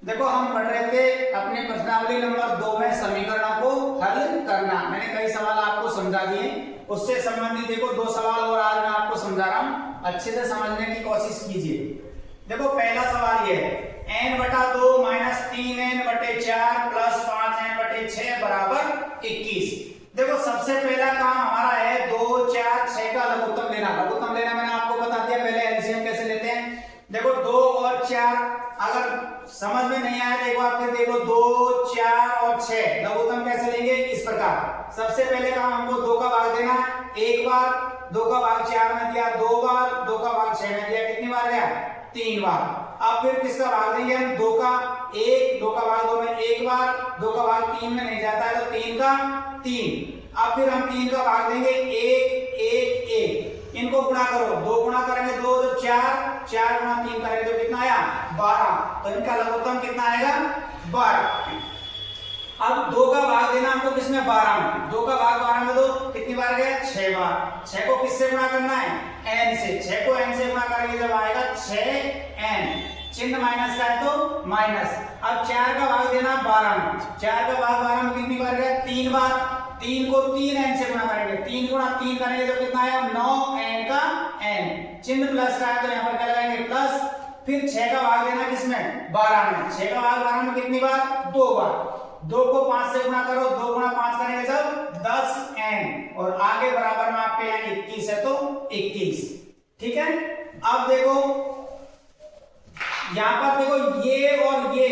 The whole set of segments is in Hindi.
देखो हम पढ़ रहे थे अपने प्रश्नावली नंबर 2 में समीकरणों को हल करना। मैंने कई सवाल आपको समझा दिए, उससे संबंधित देखो 2 सवाल और आज मैं आपको समझा रहा हूं, अच्छे से समझने की कोशिश कीजिए। देखो पहला सवाल ये है n/2 - 3n/4 + 5n/6 = 21। देखो सबसे पहला काम हमारा है 2, 4, 6 का लघुत्तम लेना। लघुत्तम लेना मैंने आपको बता दिया, पहले एलसीएम कैसे लेते हैं। देखो 2 और 4 अगर समझ में नहीं आया तो एक बार फिर देखो 2, 4 और 6 लघुत्तम कैसे लेंगे, इस प्रकार। सबसे पहले काम हमको 2 का भाग देना है, एक बार 2 का भाग 4 में दिया, 2 बार 2 का भाग 6 में दिया, कितनी बार गया, 3 बार। अब फिर किसका भाग देंगे हम, 2 का 1, 2 का भाग 2 में एक बार, 2 का भाग 3 में नहीं जाता है तो 3 का 3। अब फिर हम 3 का भाग देंगे 1, 1, 1। इनको गुणा करो, 2 गुणा करेंगे 2 तो 4, 4 गुणा 3 करेंगे तो कितना आया, 12। तो इनका लघुत्तम कितना आएगा, 12। अब 2 का भाग देना हमको किसमें, 12 में। 2 का भाग 12 में दो, कितनी बार गया, 6 बार। 6 को किससे गुणा करना है, n से। 6 को n से गुणा करेंगे जब आएगा 6n, चिन्ह माइनस का है तो माइनस। अब 4 का भाग देना 12 में। 4 का भाग 12 में कितनी बार गया, 3 बार। 3 को 3n से गुणा करेंगे, 3 गुणा 3 करेंगे तो कितना आया, 9n का n, चिन्ह प्लस का है तो यहाँ पर क्या लगाएंगे, प्लस। फिर 6 का भाग देना किसमें, 12 में। 6 का भाग 12 में कितनी बार, 2 बार। 2 को 5 से गुणा करो, 2 गुणा 5 करेंगे जब 10n, और आगे बराबर में आपके यहाँ 21 है तो 21। ठीक है। अब देखो यहां पर देखो ये और ये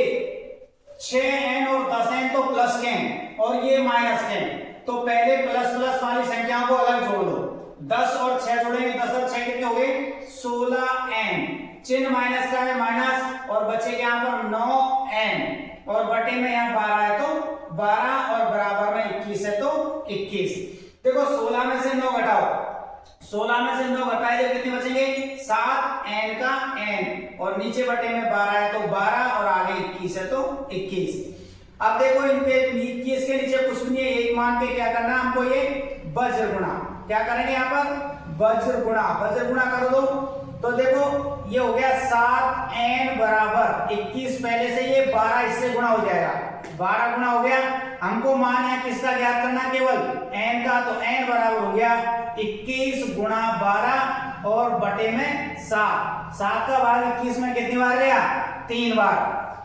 6n और 10n तो प्लस के हैं और ये माइनस के हैं, तो पहले प्लस प्लस वाली संख्याओं को अलग जोड़ दो। 10 और 6 जोड़ेंगे, 10 और 6 कितने हो गए, 16n। चिन्ह माइनस का है माइनस, और बचेगा यहाँ पर 9n, और बटे में यहाँ 12 है तो 12, और बराबर में 21 है तो 21। देखो 16 में से 9 घटाओ, 16 में से 9 घटाए तो कितने बचेंगे, 7n का n, और नीचे बटे में 12 है तो 12, और आगे 21 है तो 21। अब देखो इनके 21 के नीचे कुछ नहीं है, एक मान के क्या करना हमको, ये वज्र गुणा। क्या करेंगे यहाँ पर, वज्र गुणा। वज्र गुणा कर दो तो देखो ये हो गया 7n बराबर 21, पहले से ये 12 इससे गुणा हो जाएगा, 12 गुणा हो गया। हमको मान है किसका ज्ञात करना, केवल n का, तो n बराबर हो गया 21 गुणा 12 और बटे में 7। 7 का भाग 21 में कितनी बार गया, 3 बार।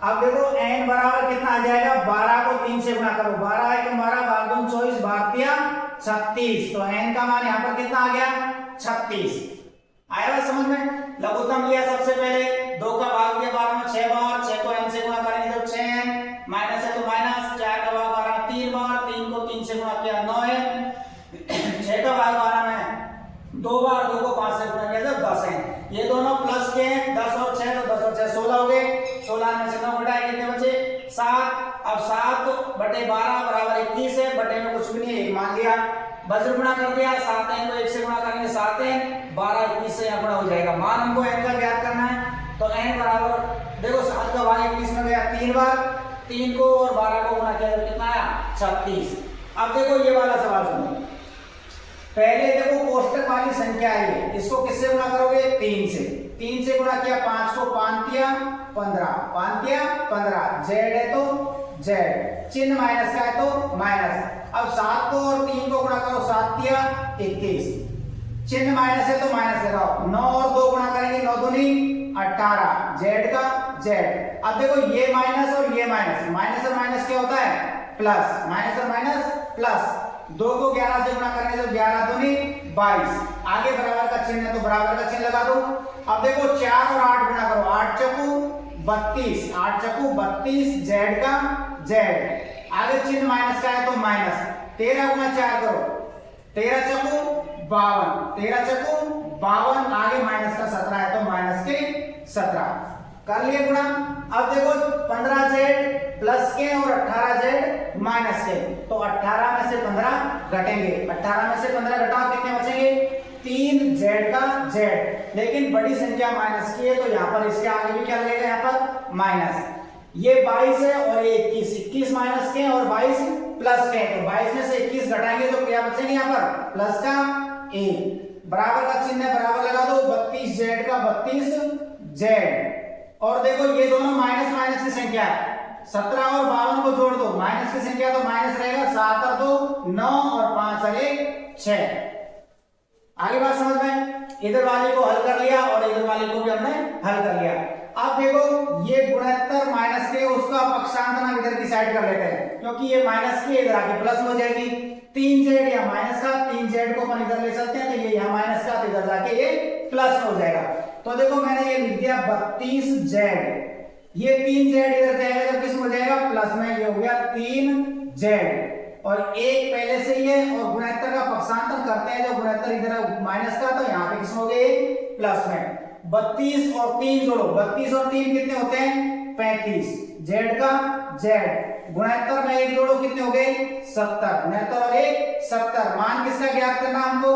अब देखो n बराबर कितना आ जाएगा, 12 को 3 से गुणा करो, 12 है 12 भाग 2 24 भाग 36, तो n का मान यहाँ पर कितना आ गया, 36। आया समझ में। लघुत्तम लिया सबसे पहले, 2 का भाग दिया 12 में 6 बार, 6 को n से गुणा करेंगे तो 6n, माइनस है तो माइनस। 4 का भाग 12 में 3 बार, 3 को 3 से गुणा किया 9n। 6 का भाग 12 में 2 बार, 2 को 5 से गुणा किया तो 10n। ये दोनों प्लस के हैं, 10 और 6 तो 10 और 6 16 हो गए। 16 में से 9 घटाए कितने बचे, 7। अब 7 बटे 12 बराबर 21 है, बटे में कुछ भी नहीं है, एक मान लिया। वज्र गुणा कर दिया, 7n को 1 से गुणा करेंगे 7n, 12 21 से यहाँ गुणा हो जाएगा। मान हमको n का ज्ञात करना है, तो n बराबर देखो 7 का भाग 21 में गया 3 बार, 3 को और 12 को गुणा किया तो कितना आया, 36। अब देखो ये वाला सवाल सुनो, पहले देखो कोष्टक वाली संख्या है, इसको किससे गुणा करोगे, 3 से। 3 से गुणा किया, 5 को 5 किया 15, 5 किया 15, z है तो z, चिन्ह माइनस का है तो माइनस। अब 7 को और 3 को गुणा करो, 7 किया 21, चिन्ह माइनस है तो माइनस लगाओ। 9 और 2 गुणा करेंगे, 9 दूनी 18, z का z। अब देखो ये माइनस और ये माइनस, माइनस और माइनस क्या होता है, प्लस। माइनस और माइनस प्लस। 2 को 11 से गुणा करेंगे तो 11 दूनी 22, आगे बराबर का चिन्ह है तो बराबर का चिन्ह लगा दो। अब देखो 4 और 8 गुणा करो, 8 चक्कू 32, 8 चक्कू 32, z का z, आगे चिन्ह माइनस का है तो माइनस। 13 गुणा 4 करो, 13 चक्कू 52, 13 चक्कू 52, आगे माइनस का 17 है तो माइनस के 17 कर लिए गुणा। अब देखो 15z प्लस के और 18z माइनस के, तो 18 में से 15 घटेंगे, 18 में से 15 घटाओ कितने बचेंगे, 3z का z। लेकिन बड़ी संख्या माइनस की है तो यहाँ पर इसके आगे भी क्या लगेगा, यहाँ पर माइनस। ये 22 है और ये 21, 21 माइनस के और 22 प्लस के, तो 22 में से 21 घटाएंगे तो क्या बचेंगे, यहाँ पर प्लस का 1, बराबर का चिन्ह है, बराबर लगा दो। 32z का 32z, और देखो ये दोनों माइनस माइनस की संख्या है, 17 और 52 को जोड़ दो, माइनस की संख्या तो माइनस रहेगा, 7 और 2 9 और 5 और 1 6। आगे बात समझ में, इधर वाले को हल कर लिया और इधर वाले को भी हमने हल कर लिया। अब देखो ये गुणोत्तर माइनस के, उसका पक्षांतर हम इधर की साइड कर लेते हैं, क्योंकि ये माइनस की इधर आके प्लस हो जाएगी। 3z या माइनस का, 3z को अपन इधर ले चलते हैं, तो ये यहाँ माइनस का, तो इधर जाके ये प्लस हो जाएगा। तो देखो मैंने ये लिख दिया 32z, ये 3z इधर जाएगा तो किस हो जाएगा प्लस में, ये हो गया 3z और एक पहले से ही है, और गुणोत्तर का पक्षांतर करते हैं, जो गुणोत्तर इधर माइनस का, तो यहाँ पे किस हो गए प्लस में। 32 और 3 जोड़ो, 32 और 3 कितने होते हैं 35, z का z, गुणोत्तर में 1 जोड़ो कितने हो गए 70, गुणोत्तर और 1 70, मान किसका ज्ञात करना हमको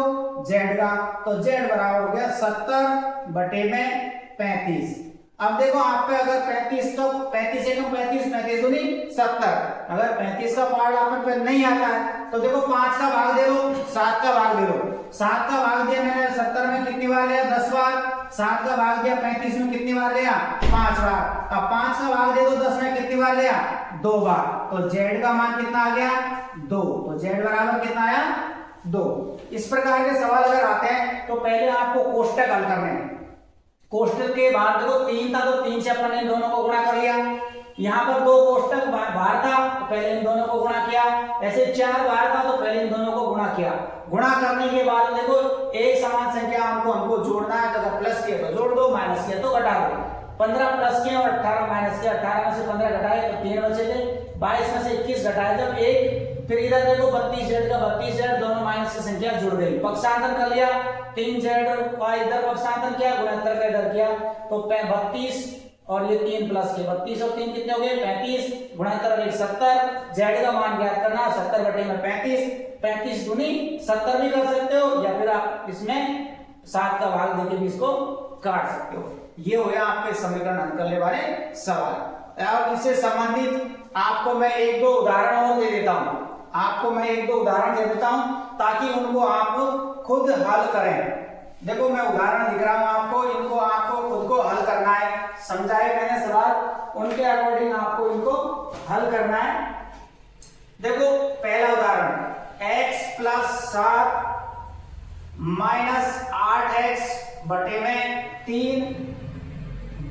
z का, तो z बराबर हो गया 70 बटे में 35। अब देखो आप पे अगर 35 तो 35 एकम 35, 35 दूनी 70, अगर 35 का पार्ट आप पे नहीं आता है तो देखो 5 का भाग दे दो, 7 का भाग दे दो। 7 का भाग दिया मैंने 70 में कितनी बार लिया 10 बार, 7 का भाग दिया 35 में कितनी बार लिया 5 बार, अब 5 का भाग दे दो 10 में कितनी बार लिया 2 बार, तो z का मान कितना आ गया 2, तो z बराबर कितना आया 2। इस प्रकार के सवाल अगर आते हैं तो पहले आपको कोष्टक हल करने हैं। कोष्टक के बाहर देखो 3 था, तो 3 से अपन ने इन दोनों को गुणा कर लिया, यहाँ पर 2 कोष्टक बाहर था तो पहले इन दोनों को गुणा किया, ऐसे 4 बाहर था तो पहले इन दोनों को गुणा किया। गुणा करने के बाद देखो एक समान संख्या हमको जोड़ना है, अगर प्लस किया तो जोड़ दो, माइनस किया तो घटा दो। 15 प्लस किया और 18 माइनस किया, 18 में से 15 घटाए तो 3 बचे थे, 22 में से 21 घटाए जब 1, फिर इधर देखो 32z का 32z, दोनों माइनस की संख्या जुड़ गई, पक्षांतर कर लिया, 3z का इधर पक्षांतर किया, गुणोत्तर का इधर किया, तो 32 और ये 3 प्लस के 32 और 3 कितने हो गए 35, गुणोत्तर और 1 70, z का मान ज्ञात करना 70 बटे में 35, 35 दूनी 70 भी कर सकते हो, या फिर आप इसमें 7 का भाग देके भी इसको काट सकते हो। ये हो गया आपके समीकरण हल करने वाले सवाल। और इससे संबंधित आपको मैं 1-2 उदाहरण और दे देता हूं, आपको मैं 1-2 उदाहरण दे देता हूं ताकि उनको आप खुद हल करें। देखो मैं उदाहरण दिख रहा हूं आपको, इनको आपको खुद को हल करना है, समझाए मैंने सवाल, उनके अकॉर्डिंग आपको इनको हल करना है। देखो पहला उदाहरण, x + 7 - 8x बटे में 3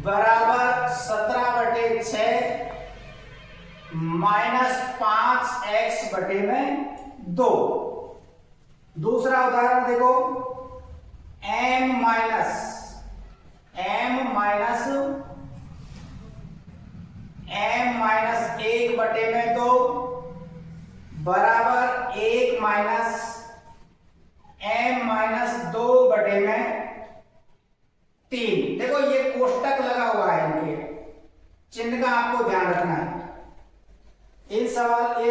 बराबर 17/6 -5x बटे में 2। दूसरा उदाहरण देखो, m माइनस 1 बटे में 2 बराबर 1 - m - 2 बटे में 3। देखो ये कोष्टक लगा हुआ है, इनके चिन्ह का आपको ध्यान रखना है। ये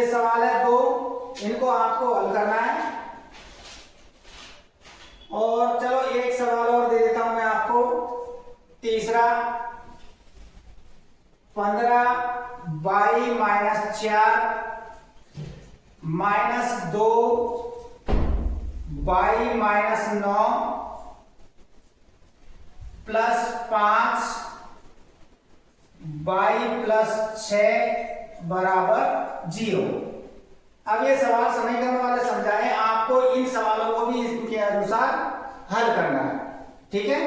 सवाल है 2, इनको आपको हल करना है। और चलो एक सवाल और दे देता हूं मैं आपको, तीसरा, 15y - 4 - 2 y - 9 + 5 y + 6 बराबर 0। अब ये सवाल समीकरण वाले समझाए, आपको इन सवालों को भी इनके अनुसार हल करना है, ठीक है।